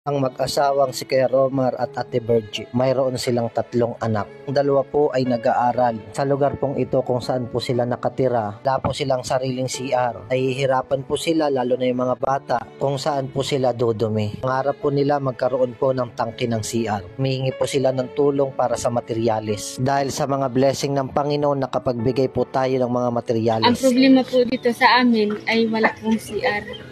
Ang mag-asawang si Kuya Romar at Ate Virgie, mayroon silang 3 anak. Ang dalawa po ay nag-aaral. Sa lugar pong ito kung saan po sila nakatira, wala po silang sariling CR. Nahihirapan po sila, lalo na yung mga bata, kung saan po sila dudumi. Pangarap po nila magkaroon po ng tangke ng CR. Humihingi po sila ng tulong para sa materyales. Dahil sa mga blessing ng Panginoon, nakapagbigay po tayo ng mga materyales. Ang problema po dito sa amin ay wala pong CR.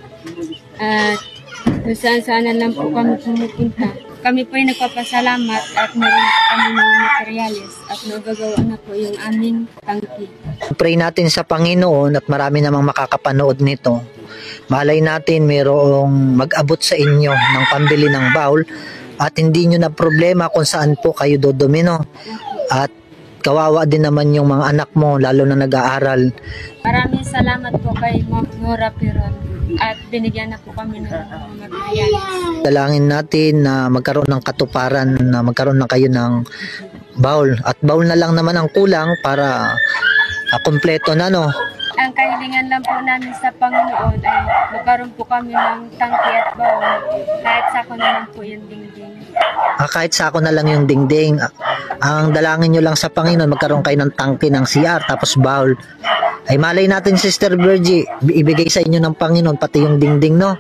At kung saan-saan lang po kami pumupunta. Kami po ay nagpapasalamat at meron po kami ng materyales at nagagawa na po yung aming tangki. Pray natin sa Panginoon at marami namang makakapanood nito. Malay natin mayroong mag-abot sa inyo ng pambili ng bowl at hindi nyo na problema kung saan po kayo dodumino. At kawawa din naman yung mga anak mo lalo na nag-aaral. Maraming salamat po kay Ma'am Nora Piron at binigyan na po kami ng materials. Dalangin natin na magkaroon ng katuparan, na magkaroon na kayo ng bowl. At bowl na lang naman ang kulang para kompleto na, no? Ang kahilingan lang po namin sa Panginoon ay magkaroon po kami ng tangki at bowl. Kahit sako naman po yung dingding. Kahit sako na lang yung dingding. Ang dalangin nyo lang sa Panginoon, magkaroon kayo ng tangke ng CR tapos bowl. Ay malay natin, Sister Virgie, ibigay sa inyo ng Panginoon pati yung dingding, no?